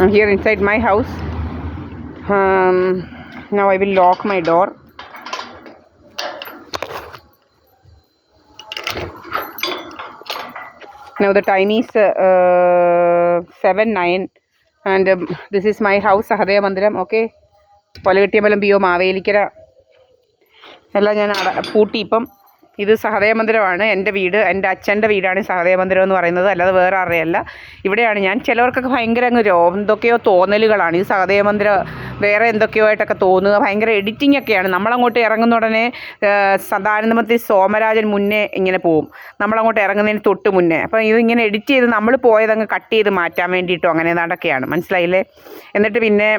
I'm here inside my house. Now I will lock my door. Now the time is 7:09 and this is my house, Sahadeva Mandiram. Okay, Polygetiamalum Bio Mavelikara എല്ലാം ഞാൻ പൂട്ടി. ഇപ്പം ഇത് സഹദയ മന്ദിരമാണ്. എൻ്റെ വീട്, എൻ്റെ അച്ഛൻ്റെ വീടാണ് സഹദയ മന്ദിരം എന്ന് പറയുന്നത്, അല്ലാതെ വേറെ ആരുടെയല്ല. ഇവിടെയാണ് ഞാൻ. ചിലവർക്കൊക്കെ ഭയങ്കര എന്തൊക്കെയോ തോന്നലുകളാണ്. ഈ സഹദയ മന്ദിരം വേറെ എന്തൊക്കെയോ ആയിട്ടൊക്കെ തോന്നുക, ഭയങ്കര എഡിറ്റിംഗ് ഒക്കെയാണ്. നമ്മളങ്ങോട്ട് ഇറങ്ങുന്ന ഉടനെ സദാനന്ദമൂർത്തി സോമരാജൻ മുന്നേ ഇങ്ങനെ പോവും, നമ്മളങ്ങോട്ട് ഇറങ്ങുന്നതിന് തൊട്ട് മുന്നേ. അപ്പം ഇതിങ്ങനെ എഡിറ്റ് ചെയ്ത് നമ്മൾ പോയതങ്ങ് കട്ട് ചെയ്ത് മാറ്റാൻ വേണ്ടിയിട്ടോ അങ്ങനെ നടക്കുകയാണ്, മനസ്സിലായില്ലേ? എന്നിട്ട് പിന്നെ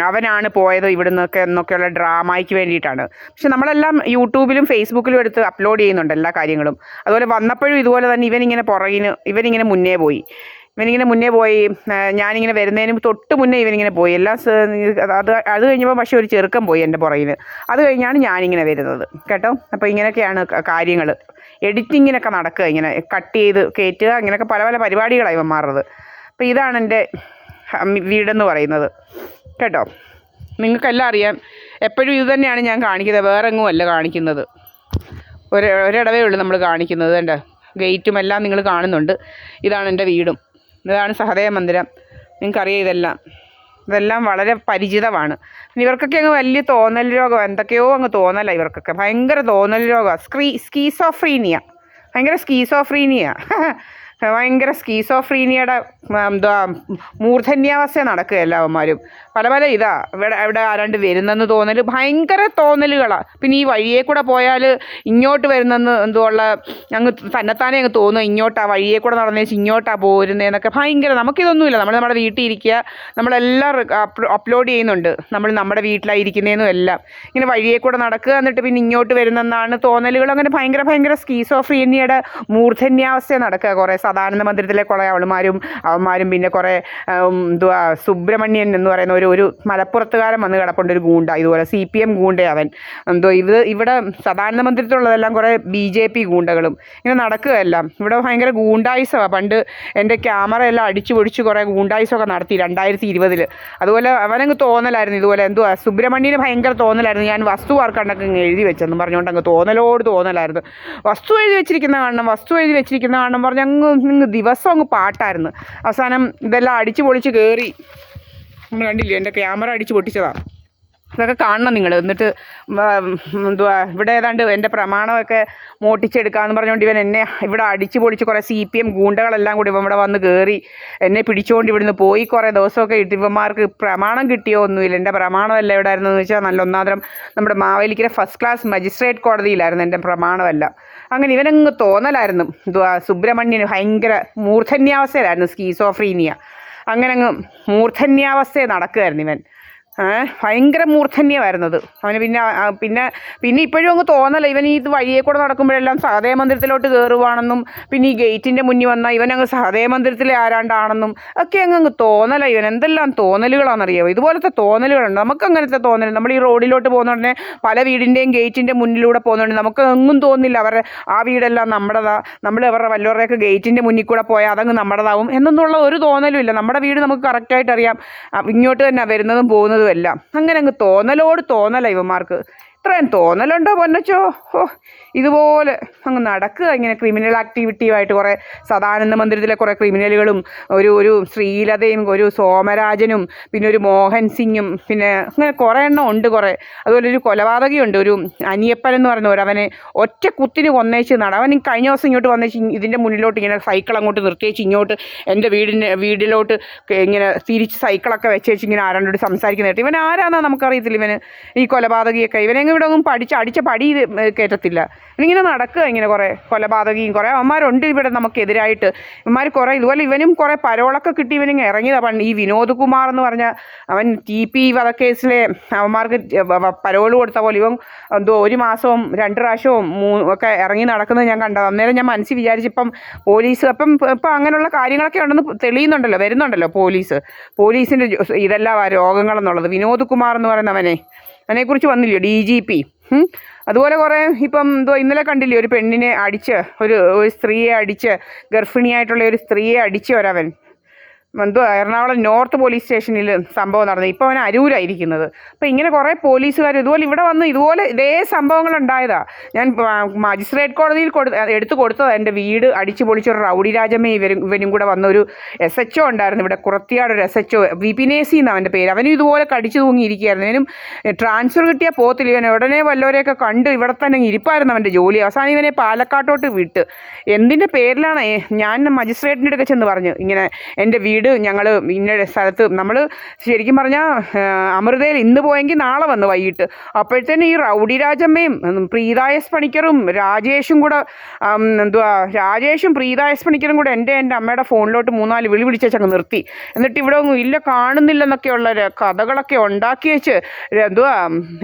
അവനാണ് പോയത് ഇവിടുന്നൊക്കെ എന്നൊക്കെയുള്ള ഡ്രാമയ്ക്ക് വേണ്ടിയിട്ടാണ്. പക്ഷെ നമ്മളെല്ലാം യൂട്യൂബിലും ഫേസ്ബുക്കിലും എടുത്ത് അപ്ലോഡ് ചെയ്യുന്നുണ്ട് എല്ലാ കാര്യങ്ങളും. അതുപോലെ വന്നപ്പോഴും ഇതുപോലെ തന്നെ ഇവനിങ്ങനെ മുന്നേ പോയി. ഞാനിങ്ങനെ വരുന്നതിന് തൊട്ട് മുന്നേ ഇവനിങ്ങനെ പോയി. അത് കഴിഞ്ഞപ്പോൾ പക്ഷേ ഒരു ചെറുക്കം പോയി എൻ്റെ പുറകിന്. അത് കഴിഞ്ഞാണ് ഞാനിങ്ങനെ വരുന്നത് കേട്ടോ. അപ്പോൾ ഇങ്ങനെയൊക്കെയാണ് കാര്യങ്ങൾ. എഡിറ്റിങ്ങിനൊക്കെ നടക്കുക, ഇങ്ങനെ കട്ട് ചെയ്ത് കയറ്റുക, ഇങ്ങനെയൊക്കെ പല പല പരിപാടികളാണ് ഇവൻ മാറുന്നത്. അപ്പോൾ ഇതാണ് എൻ്റെ വീടെന്ന് പറയുന്നത് കേട്ടോ. നിങ്ങൾക്കെല്ലാം അറിയാം, എപ്പോഴും ഇത് തന്നെയാണ് ഞാൻ കാണിക്കുന്നത്, വേറെ എങ്ങും അല്ല കാണിക്കുന്നത്. ഒരിടവേ ഉള്ളൂ നമ്മൾ കാണിക്കുന്നത്. എൻ്റെ ഗേറ്റും എല്ലാം നിങ്ങൾ കാണുന്നുണ്ട്. ഇതാണ് എൻ്റെ വീടും, ഇതാണ് സഹദയ മന്ദിരം. നിങ്ങൾക്കറിയാം ഇതെല്ലാം വളരെ പരിചിതമാണ്. ഇവർക്കൊക്കെ അങ്ങ് വലിയ തോന്നൽ രോഗം, എന്തൊക്കെയോ അങ്ങ് തോന്നല ഇവർക്കൊക്കെ, ഭയങ്കര തോന്നൽ രോഗം. സ്കീസോഫ്രീനിയ, ഭയങ്കര സ്കീസോഫ്രീനിയയുടെ മൂർധന്യാവസ്ഥ നടക്കുക എല്ലാവന്മാരും. പല പല ഇവിടെ ആരാണ്ട് വരുന്നെന്ന് തോന്നൽ, ഭയങ്കര തോന്നലുകളാണ്. പിന്നെ ഈ വഴിയെ കൂടെ പോയാൽ ഇങ്ങോട്ട് വരുന്നെന്ന് അങ്ങ് തന്നെത്താനെ അങ്ങ് തോന്നുക, ഇങ്ങോട്ടാ വഴിയെ കൂടെ നടന്നേച്ച് ഇങ്ങോട്ടാ പോരുന്നതെന്നൊക്കെ. ഭയങ്കര, നമുക്കിതൊന്നുമില്ല, നമ്മുടെ വീട്ടിൽ ഇരിക്കുക, നമ്മളെല്ലാം അപ്ലോഡ് ചെയ്യുന്നുണ്ട്, നമ്മൾ നമ്മുടെ വീട്ടിലായിരിക്കുന്നതെന്നും എല്ലാം. ഇങ്ങനെ വഴിയെ കൂടെ നടക്കുക, എന്നിട്ട് പിന്നെ ഇങ്ങോട്ട് വരുന്നെന്നാണ് തോന്നലുകൾ. അങ്ങനെ ഭയങ്കര സ്കീസോഫ്രീനിയയുടെ മൂർധന്യാവസ്ഥ നടക്കുക. കുറേ സദാനന്ദ മന്ദിരത്തിലെ കുറേ അവന്മാരും പിന്നെ കുറേ സുബ്രഹ്മണ്യൻ എന്ന് പറയുന്ന ഒരു മലപ്പുറത്തുകാരൻ വന്ന് കിടപ്പുണ്ട്, ഒരു ഗൂണ്ട, ഇതുപോലെ CPM ഗൂണ്ട. അവൻ ഇവിടെ സദാനന്ദ മന്ദിരത്തിലുള്ളതെല്ലാം കുറേ BJP ഗൂണ്ടകളും ഇങ്ങനെ നടക്കുകയെല്ലാം. ഇവിടെ ഭയങ്കര ഗൂണ്ടായിസമാണ്. പണ്ട് എൻ്റെ ക്യാമറ എല്ലാം അടിച്ചു പൊടിച്ച് കുറേ ഗൂണ്ടായിസമൊക്കെ നടത്തി 2020. അതുപോലെ അവനങ്ങ് തോന്നലായിരുന്നു, ഇതുപോലെ സുബ്രഹ്മണ്യന് ഭയങ്കര തോന്നലായിരുന്നു. ഞാൻ വസ്തു ആർക്കണ്ടൊക്കെ എഴുതി വെച്ചെന്ന് പറഞ്ഞുകൊണ്ട് അങ്ങ് തോന്നലായിരുന്നു. വസ്തു എഴുതി വെച്ചിരിക്കുന്ന കാണണം പറഞ്ഞ് അങ്ങ് ദിവസം അങ്ങ് പാട്ടായിരുന്നു. അവസാനം ഇതെല്ലാം അടിച്ചു പൊളിച്ച് കയറി. നമ്മൾ കണ്ടില്ലേ, എൻ്റെ ക്യാമറ അടിച്ച് പൊട്ടിച്ചതാണ്. ഇതൊക്കെ കാണണം നിങ്ങൾ. എന്നിട്ട് ഇവിടെ ഏതാണ്ട് എൻ്റെ പ്രമാണമൊക്കെ മോട്ടിച്ചെടുക്കാമെന്ന് പറഞ്ഞുകൊണ്ട് ഇവൻ എന്നെ ഇവിടെ അടിച്ച് പൊളിച്ച് കുറേ CPM ഗൂണ്ടകളെല്ലാം കൂടി ഇവിടെ വന്ന് കയറി എന്നെ പിടിച്ചുകൊണ്ട് ഇവിടുന്ന് പോയി. കുറേ ദിവസമൊക്കെ ഇവന്മാർക്ക് പ്രമാണം കിട്ടിയോ ഒന്നുമില്ല. എൻ്റെ പ്രമാണമല്ല എവിടെ ആയിരുന്നെന്ന് വെച്ചാൽ നല്ല ഒന്നാന്തരം നമ്മുടെ മാവേലിക്കര ഫസ്റ്റ് ക്ലാസ് മജിസ്ട്രേറ്റ് കോടതിയിലായിരുന്നു എൻ്റെ പ്രമാണമല്ല. അങ്ങനെ ഇവനങ്ങ് തോന്നലായിരുന്നു. സുബ്രഹ്മണ്യന് ഭയങ്കര മൂർധന്യാവസ്ഥയിലായിരുന്നു, സ്കീസോഫ്രീനിയ. അങ്ങനെ അങ്ങ് മൂർധന്യാവസ്ഥയെ നടക്കുകയായിരുന്നു ഇവൻ. ഭയങ്കര മൂർധന്യമായിരുന്നത് അവന്. പിന്നെ ഇപ്പോഴും അങ്ങ് തോന്നല, ഇവൻ ഈ വഴിയെ കൂടെ നടക്കുമ്പോഴെല്ലാം സഹദയ മന്ദിരത്തിലോട്ട് കയറുവാണെന്നും പിന്നെ ഈ ഗേറ്റിൻ്റെ മുന്നിൽ വന്നാൽ ഇവനങ്ങ് സഹദയ മന്ദിരത്തിലെ ആരാണ്ടാണെന്നും ഒക്കെ അങ്ങ് തോന്നല. ഇവൻ എന്തെല്ലാം തോന്നലുകളാണെന്നറിയാമോ? ഇതുപോലത്തെ തോന്നലുകളുണ്ട്. നമുക്ക് അങ്ങനത്തെ തോന്നൽ, നമ്മൾ ഈ റോഡിലോട്ട് പോകുന്നോടനെ പല വീടിൻ്റെയും ഗേറ്റിൻ്റെ മുന്നിലൂടെ പോകുന്നതുകൊണ്ട് നമുക്ക് ഒന്നും തോന്നില്ല അവരുടെ ആ വീടെല്ലാം നമ്മുടേതാ, നമ്മൾ അവരുടെ വല്ലവരുടെയൊക്കെ ഗേറ്റിൻ്റെ മുന്നിൽ കൂടെ പോയാൽ അതങ്ങ് നമ്മുടേതാവും എന്നൊന്നുള്ള ഒരു തോന്നലും ഇല്ല. നമ്മുടെ വീട് നമുക്ക് കറക്റ്റായിട്ട് അറിയാം, ഇങ്ങോട്ട് തന്നെ വരുന്നതും പോകുന്നതും എല്ലാം. അങ്ങനെ അങ്ങ് തോന്നല ഇവന്മാർക്ക്. ഇത്രയും തോന്നലുണ്ടോ പൊന്നച്ചോ? ഇതുപോലെ അങ്ങ് നടക്കുക ഇങ്ങനെ ക്രിമിനൽ ആക്ടിവിറ്റിയുമായിട്ട്. കുറേ സദാനന്ദ മന്ദിരത്തിലെ കുറേ ക്രിമിനലുകളും ഒരു ശ്രീലതയും ഒരു സോമരാജനും പിന്നെ ഒരു മോഹൻ സിംഗും പിന്നെ അങ്ങനെ കുറേ എണ്ണം ഉണ്ട്. അതുപോലെ ഒരു കൊലപാതകയുണ്ട്, ഒരു അനിയപ്പൻ എന്ന് പറയുന്ന അവനെ ഒറ്റ കുത്തിന് കൊന്നേച്ച് അവൻ കഴിഞ്ഞ ദിവസം ഇങ്ങോട്ട് വന്നേച്ച് ഇതിൻ്റെ മുന്നിലോട്ട് ഇങ്ങനെ സൈക്കിൾ അങ്ങോട്ട് നിർത്തിയേച്ച് ഇങ്ങോട്ട് എൻ്റെ വീടിലോട്ട് ഇങ്ങനെ തിരിച്ച് സൈക്കിളൊക്കെ വെച്ചേച്ച് ഇങ്ങനെ ആരാണ്ടോട് സംസാരിക്കുന്നതായിട്ട്. ഇവൻ ആരാന്നാ നമുക്കറിയത്തില്ല. ഇവന് ഈ കൊലപാതകിയൊക്കെ ഇവനെ ഇവിടെ ഒന്നും അടിച്ച പടി കയറ്റത്തില്ല. ഇങ്ങനെ നടക്കുക ഇങ്ങനെ കുറേ കൊലപാതകിയും കുറേ അവന്മാരുണ്ട് ഇവിടെ നമുക്കെതിരായിട്ട്. ഇവന്മാർ കുറേ ഇതുപോലെ ഇവനും കുറേ പരോളൊക്കെ കിട്ടി ഇവനിങ്ങനെ ഇറങ്ങിയതാണ്. ഈ വിനോദ് കുമാർ എന്ന് പറഞ്ഞ അവൻ TP വധക്കേസിലെ അവന്മാർക്ക് പരോൾ കൊടുത്ത പോലെ ഇവൻ ഒരു മാസവും 2 പ്രാവശ്യവും ഒക്കെ ഇറങ്ങി നടക്കുന്നത് ഞാൻ കണ്ടത്. അന്നേരം ഞാൻ മനസ്സിൽ വിചാരിച്ചിപ്പം പോലീസ് ഇപ്പം അങ്ങനെയുള്ള കാര്യങ്ങളൊക്കെ ഉണ്ടെന്ന് വരുന്നുണ്ടല്ലോ പോലീസിൻ്റെ ഇതെല്ലാം രോഗങ്ങളെന്നുള്ളത്. വിനോദ് കുമാർ എന്ന് പറയുന്നവനെ അതിനെക്കുറിച്ച് വന്നില്ലയോ DGP. അതുപോലെ കുറേ ഇപ്പം ഇന്നലെ കണ്ടില്ലേ, ഒരു പെണ്ണിനെ അടിച്ച് ഒരു സ്ത്രീയെ അടിച്ച്, ഗർഭിണിയായിട്ടുള്ള ഒരു സ്ത്രീയെ അടിച്ച് ഒരവൻ. എന്തോ എറണാകുളം നോർത്ത് പോലീസ് സ്റ്റേഷനിൽ സംഭവം നടന്നത്. ഇപ്പോൾ അവൻ അരൂരായിരിക്കുന്നത്. അപ്പോൾ ഇങ്ങനെ കുറേ പോലീസുകാർ ഇതുപോലെ ഇവിടെ വന്ന് ഇതുപോലെ ഇതേ സംഭവങ്ങൾ ഉണ്ടായതാണ്. ഞാൻ മജിസ്ട്രേറ്റ് കോടതിയിൽ എടുത്തു കൊടുത്തതാണ്. എൻ്റെ വീട് അടിച്ചു പൊളിച്ചൊരു റൗഡി രാജമ്മ ഇവനും കൂടെ വന്നൊരു SHO ഉണ്ടായിരുന്നു ഇവിടെ, കുറത്തിയാട് ഒരു SHO, വിപിനേസി എന്നാണ് അവൻ്റെ പേര്. അവനും ഇതുപോലെ കടിച്ചു തൂങ്ങിയിരിക്കുകയായിരുന്നു. ഇവനും ട്രാൻസ്ഫർ കിട്ടിയാൽ പോകത്തില്ല. ഇവൻ ഉടനെ വല്ലവരെയൊക്കെ കണ്ട് ഇവിടെ തന്നെ ഇരിപ്പായിരുന്നു അവൻ്റെ ജോലി. അവസാനം ഇവനെ പാലക്കാട്ടോട്ട് വിട്ട്. എന്തിൻ്റെ പേരിലാണ്? ഞാൻ മജിസ്ട്രേറ്റിൻ്റെ അടുക്ക ചെന്ന് പറഞ്ഞു, ഇങ്ങനെ എൻ്റെ വീട് ഞങ്ങൾ ഇന്ന സ്ഥലത്ത്, നമ്മൾ ശരിക്കും പറഞ്ഞാൽ അമൃതയിൽ ഇന്ന് പോയെങ്കിൽ നാളെ വന്ന് വൈകിട്ട്. അപ്പോഴത്തേനും ഈ റൗഡി രാജമ്മയും പ്രീത S പണിക്കറും രാജേഷും കൂടെ രാജേഷും പ്രീത S പണിക്കറും കൂടെ എൻ്റെ അമ്മയുടെ ഫോണിലോട്ട് 3-4 വിളി വിളിച്ചങ്ങ് നിർത്തി. എന്നിട്ട് ഇവിടെ ഒന്നും ഇല്ല കാണുന്നില്ലെന്നൊക്കെയുള്ള കഥകളൊക്കെ ഉണ്ടാക്കി വെച്ച്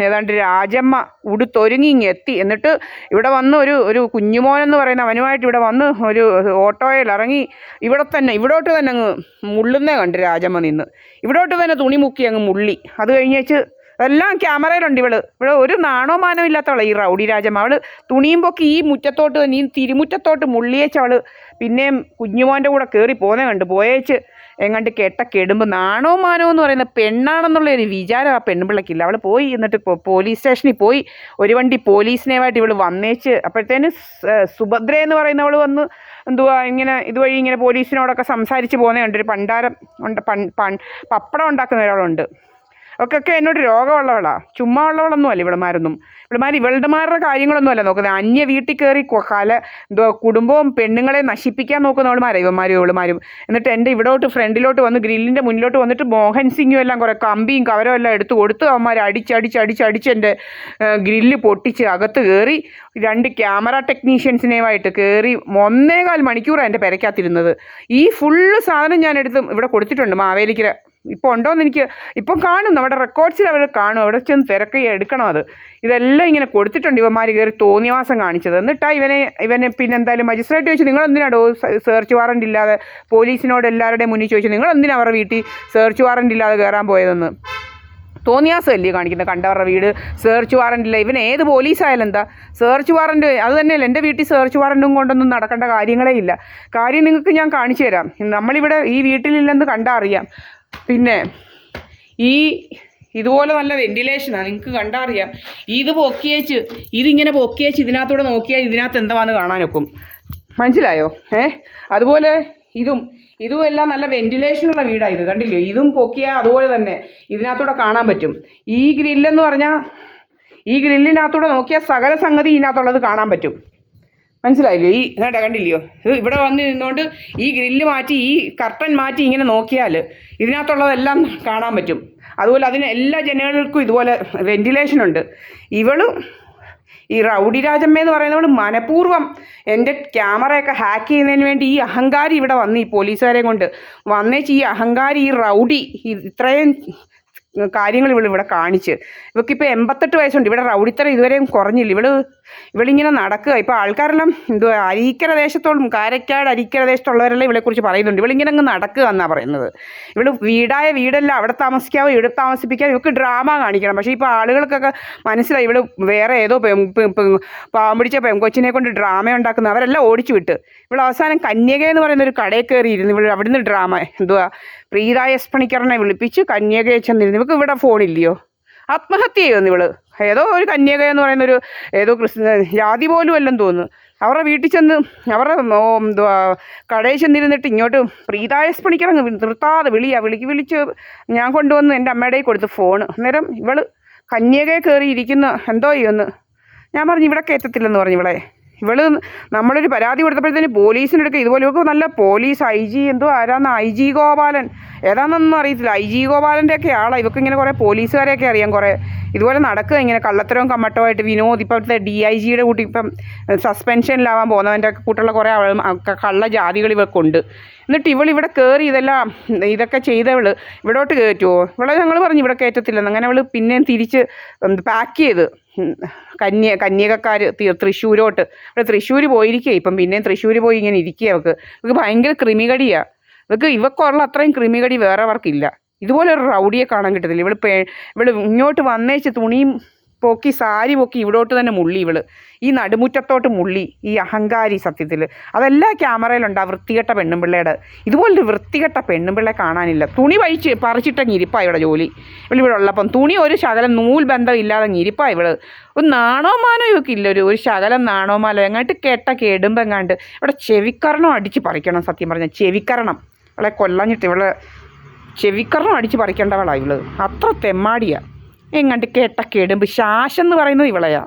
ഏതാണ്ട് രാജമ്മ ഉടുത്തൊരുങ്ങി എത്തി. എന്നിട്ട് ഇവിടെ വന്ന് ഒരു കുഞ്ഞുമോനെന്ന് പറയുന്ന അവനുമായിട്ട് ഇവിടെ വന്ന് ഒരു ഓട്ടോയിൽ ഇറങ്ങി ഇവിടോട്ട് തന്നെ അങ്ങ് മുള്ളുന്നേ കണ്ട് രാജമ്മ നിന്ന്. ഇവിടോട്ട് തന്നെ തുണി മുക്കി അങ്ങ് മുള്ളി. അത് കഴിഞ്ഞേച്ച് എല്ലാം ക്യാമറയിലുണ്ട്. ഇവിടെ ഒരു നാണോ മാനോ ഇല്ലാത്തവളെ ഈ റൗഡി രാജമ്മ. അവൾ തുണിയും പൊക്കി ഈ മുറ്റത്തോട്ട് തന്നെ, ഈ തിരുമുറ്റത്തോട്ട് മുള്ളിയേച്ച് അവൾ പിന്നെയും കുഞ്ഞുമോൻ്റെ കൂടെ കയറി പോന്നേ കണ്ട്. പോയേച്ച് എങ്ങാണ്ട് കെടുമ്പോൾ നാണോ മാനോ എന്ന് പറയുന്ന പെണ്ണാണെന്നുള്ള ഒരു വിചാരം ആ പെൺപിള്ളക്കില്ല. അവൾ പോയി എന്നിട്ട് പോലീസ് സ്റ്റേഷനിൽ പോയി ഒരു വണ്ടി പോലീസിനെയുമായിട്ട് ഇവൾ വന്നേച്ച്. അപ്പോഴത്തേന് സുഭദ്ര എന്ന് പറയുന്നവൾ വന്ന് ഇങ്ങനെ ഇതുവഴി ഇങ്ങനെ പോലീസിനോടൊക്കെ സംസാരിച്ച് പോകുന്നേ ഉണ്ട്. ഒരു പണ്ടാരം പപ്പടം ഉണ്ടാക്കുന്ന ഒരാളുണ്ട്. ഒക്കെ എന്നോട് രോഗമുള്ളവളാണ്, ചുമ്മാ ഉള്ളവളൊന്നുമല്ല ഇവളുമാരൊന്നും. ഇവളുമാരുടെ കാര്യങ്ങളൊന്നും അല്ല നോക്കുന്നത്. അന്യ വീട്ടിൽ കയറി കുടുംബവും പെണ്ണുങ്ങളെ നശിപ്പിക്കാൻ നോക്കുന്നവളുമാരാണ് ഇവളുമാരും. എന്നിട്ട് എൻ്റെ ഫ്രണ്ടിലോട്ട് വന്ന് ഗ്രില്ലിൻ്റെ മുന്നിലോട്ട് വന്നിട്ട് മോഹൻ സിംഗും എല്ലാം കുറേ കമ്പിയും കവരും എല്ലാം എടുത്ത് കൊടുത്ത് അവന്മാർ അടിച്ച് എൻ്റെ ഗ്രില്ല് പൊട്ടിച്ച് അകത്ത് കയറി 2 ക്യാമറ ടെക്നീഷ്യൻസിനെയുമായിട്ട് കയറി 1.25 മണിക്കൂറാണ് എൻ്റെ പെരയ്ക്കകത്തിരുന്നത്. ഈ ഫുള്ള് സാധനം ഞാൻ എടുത്ത് ഇവിടെ കൊടുത്തിട്ടുണ്ട് മാവേലിക്കര. ഇപ്പോൾ ഉണ്ടോയെന്ന് എനിക്ക് ഇപ്പം കാണും, നമ്മുടെ റെക്കോർഡ്സിൽ അവർ കാണും. അവിടെ ചെന്ന് തിരക്കി എടുക്കണം. ഇതെല്ലാം ഇങ്ങനെ കൊടുത്തിട്ടുണ്ട് ഇവന്മാർ കയറി തോന്നിയവാസം കാണിച്ചത്. എന്നിട്ടാണ് ഇവനെ പിന്നെ എന്തായാലും മജിസ്ട്രേറ്റ് ചോദിച്ചു, നിങ്ങളെന്തിനാടോ സെർച്ച് വാറണ്ട് ഇല്ലാതെ പോലീസിനോട് എല്ലാവരുടെയും മുന്നിൽ ചോദിച്ചു, നിങ്ങളെന്തിനാ അവരുടെ വീട്ടിൽ സെർച്ച് വാറണ്ട് ഇല്ലാതെ കയറാൻ പോയതെന്ന്? തോന്നിയാസമല്ലേ കാണിക്കുന്നത്? കണ്ടവരുടെ വീട് സെർച്ച് വാറണ്ട് ഇല്ല. ഇവൻ ഏത് പോലീസായാലും എന്താ സെർച്ച് വാറണ്ട്? അത് തന്നെയല്ല, എൻ്റെ വീട്ടിൽ സെർച്ച് വാറണ്ടും കൊണ്ടൊന്നും നടക്കേണ്ട കാര്യങ്ങളേ ഇല്ല. കാര്യം നിങ്ങൾക്ക് ഞാൻ കാണിച്ചു തരാം. നമ്മളിവിടെ ഈ വീട്ടിലില്ലെന്ന് കണ്ടാൽ അറിയാം. പിന്നെ ഇതുപോലെ നല്ല വെന്റിലേഷനാണ്, നിങ്ങൾക്ക് കണ്ടാൽ അറിയാം. ഇതിങ്ങനെ പൊക്കിയേച്ച് ഇതിനകത്തൂടെ നോക്കിയാൽ ഇതിനകത്ത് എന്താണെന്ന് കാണാനൊക്കും. മനസ്സിലായോ? അതുപോലെ ഇതും എല്ലാം നല്ല വെന്റിലേഷനുള്ള വീടാണ്. ഇത് കണ്ടില്ലേ? ഇതും പൊക്കിയാൽ അതുപോലെ തന്നെ ഇതിനകത്തൂടെ കാണാൻ പറ്റും. ഈ ഗ്രില്ലെന്ന് പറഞ്ഞാൽ ഈ ഗ്രില്ലിനകത്തൂടെ നോക്കിയാൽ സകല സംഗതി ഇതിനകത്തുള്ളത് കാണാൻ പറ്റും. മനസ്സിലായില്ലേ? കണ്ടില്ലയോ? ഇവിടെ വന്ന് നിന്നുകൊണ്ട് ഈ ഗ്രില്ല് മാറ്റി ഈ കർട്ടൻ മാറ്റി ഇങ്ങനെ നോക്കിയാൽ ഇതിനകത്തുള്ളതെല്ലാം കാണാൻ പറ്റും. അതുപോലെ അതിന് എല്ലാ ജനലുകൾക്കും ഇതുപോലെ വെന്റിലേഷൻ ഉണ്ട്. ഈ റൗഡി രാജമ്മ എന്ന് പറയുന്നവൾ മനഃപൂർവ്വം എൻ്റെ ക്യാമറയൊക്കെ ഹാക്ക് ചെയ്യുന്നതിന് വേണ്ടി ഈ അഹങ്കാരി ഇവിടെ വന്ന് ഈ പോലീസുകാരെ കൊണ്ട് വന്നേച്ച് ഈ അഹങ്കാരി ഈ റൗഡി ഇത്രയും കാര്യങ്ങൾ ഇവിടെ കാണിച്ച്. ഇവൾക്കിപ്പോൾ 88 വയസ്സുണ്ട്. ഇവിടെ റൗഡിത്തരം ഇതുവരെയും കുറഞ്ഞില്ല. ഇവളിങ്ങനെ നടക്കുക. ഇപ്പോൾ ആൾക്കാരെല്ലാം അരീക്കര ദേശത്തോളം കാരക്കാട് അരീക്കര ദേശത്തുള്ളവരെല്ലാം ഇവളെക്കുറിച്ച് പറയുന്നുണ്ട്. ഇവളിങ്ങനെ അങ്ങ് നടക്കുക എന്നാണ് പറയുന്നത്. വീടല്ല, അവിടെ താമസിക്കാവോ ഇവിടെ താമസിപ്പിക്കാവോ, ഇവൾക്ക് ഡ്രാമ കാണിക്കണം. പക്ഷേ ഇപ്പോൾ ആളുകൾക്കൊക്കെ മനസ്സിലായി ഇവൾ വേറെ ഏതോ പാമ്പിടിച്ച പെങ്കൊച്ചിനെ കൊണ്ട് ഡ്രാമ ഉണ്ടാക്കുന്ന. അവരെല്ലാം ഓടിച്ചു വിട്ട് ഇവൾ അവസാനം കന്യക എന്ന് പറയുന്ന ഒരു കടയിൽ കയറിയിരുന്നു. ഇവൾ അവിടുന്ന് ഡ്രാമ പ്രീത S പണിക്കറിനെ വിളിപ്പിച്ച് കന്യകയെ ചെന്നിരുന്നു. ഇവൾക്ക് ഇവിടെ ഫോണില്ലയോ? ആത്മഹത്യ ചെയ്യുമെന്ന് ഇവള്. ഏതോ ഒരു കന്യക എന്ന് പറയുന്നൊരു ഏതോ ജാതി പോലും അല്ലെന്ന് തോന്നുന്നു. അവരുടെ വീട്ടിൽ ചെന്ന് അവരുടെ കടയിൽ ചെന്നിരുന്നിട്ട് ഇങ്ങോട്ട് പ്രീത S പണിക്കറങ്ങ് നിർത്താതെ വിളിച്ച് ഞാൻ കൊണ്ടുവന്ന് എൻ്റെ അമ്മയുടെ കൊടുത്ത് ഫോണ്. അന്നേരം ഇവള് കന്യകയെ കയറി ഇരിക്കുന്ന എന്തോ ചെയ്യുമെന്ന് ഞാൻ പറഞ്ഞു. ഇവിടെ കയറ്റത്തില്ലെന്ന് പറഞ്ഞു നമ്മളൊരു പരാതി കൊടുത്തപ്പോഴത്തേന് പോലീസിനെടുക്കുക. ഇതുപോലെ ഇവർക്ക് നല്ല പോലീസ് IG ആരാന്ന് IG ഗോപാലൻ ഏതാണെന്നൊന്നും അറിയത്തില്ല. IG ഗോപാലൻ്റെയൊക്കെ ആളാണ്. ഇവർക്ക് ഇങ്ങനെ കുറേ പോലീസുകാരെയൊക്കെ അറിയാം. കുറേ ഇതുപോലെ നടക്കുക ഇങ്ങനെ കള്ളത്തരവും കമ്മട്ടവുമായിട്ട്. വിനോദ് ഇപ്പോഴത്തെ DIGയുടെ കൂട്ടി ഇപ്പം സസ്പെൻഷനിലാവാൻ പോകുന്നവൻ്റെ കൂട്ടുള്ള കുറേ കള്ള ജാതികൾ ഇവർക്കുണ്ട്. എന്നിട്ട് ഇവിടെ കയറി ഇതൊക്കെ ചെയ്തവൾ ഇവിടോട്ട് കയറ്റുമോ? ഞങ്ങൾ പറഞ്ഞു ഇവിടെ കയറ്റത്തില്ലെന്ന്. അങ്ങനെ അവൾ പിന്നെയും തിരിച്ച് പാക്ക് ചെയ്ത് കന്യകക്കാർ തൃശ്ശൂരോട്ട്. ഇവിടെ തൃശ്ശൂർ പോയിരിക്കുക. ഇപ്പം പിന്നെയും തൃശ്ശൂർ പോയി ഇങ്ങനെ ഇരിക്കുക. ഇവർക്ക് ഭയങ്കര ക്രിമികടിയാണ്. ഇവക്കുള്ള അത്രയും ക്രിമികടി വേറെ അവർക്കില്ല. ഇതുപോലെ ഒരു റൗഡിയെ കാണാൻ കിട്ടത്തില്ല. ഇവൾ ഇങ്ങോട്ട് വന്നേച്ച് തുണിയും പൊക്കി സാരി പൊക്കി ഇവിടോട്ട് തന്നെ മുള്ളി ഇവള്, ഈ നടുമുറ്റത്തോട്ട് മുള്ളി, ഈ അഹങ്കാരി സത്യത്തിൽ. അതെല്ലാം ക്യാമറയിലുണ്ട് ആ വൃത്തികെട്ട പെണ്ണുമ്പിള്ളയുടെ. ഇതുപോലൊരു വൃത്തികെട്ട പെണ്ണുമ്പിള്ളെ കാണാനില്ല. തുണി പറിച്ചിട്ടങ്ങ് ഇരിപ്പാണ് ഇവിടെ ജോലി. ഇവിടെ ഉള്ളപ്പം തുണി ഒരു ശകലം നൂൽ ബന്ധം ഇല്ലാതെ ഇരിപ്പാണ് ഇവള്. ഒരു നാണോ മാനോ ഇവർക്ക് ഇല്ല, ഒരു ശകലം നാണോ മാനോ. എങ്ങാണ്ട് കെടുമ്പം എങ്ങാണ്ട് ഇവിടെ ചെവിക്കരണം അടിച്ച് പറിക്കണം. സത്യം പറഞ്ഞാൽ ചെവിക്കരണം ഇവളെ കൊല്ലഞ്ഞിട്ട് ഇവളെ ചെവിക്കരണം അടിച്ച് പറിക്കേണ്ടവളാണ് ഇവള്. അത്ര തെമ്മാടിയാ. എങ്ങാണ്ട് കെടുമ്പ് ശാശെന്ന് പറയുന്നത് ഇവളെയാ.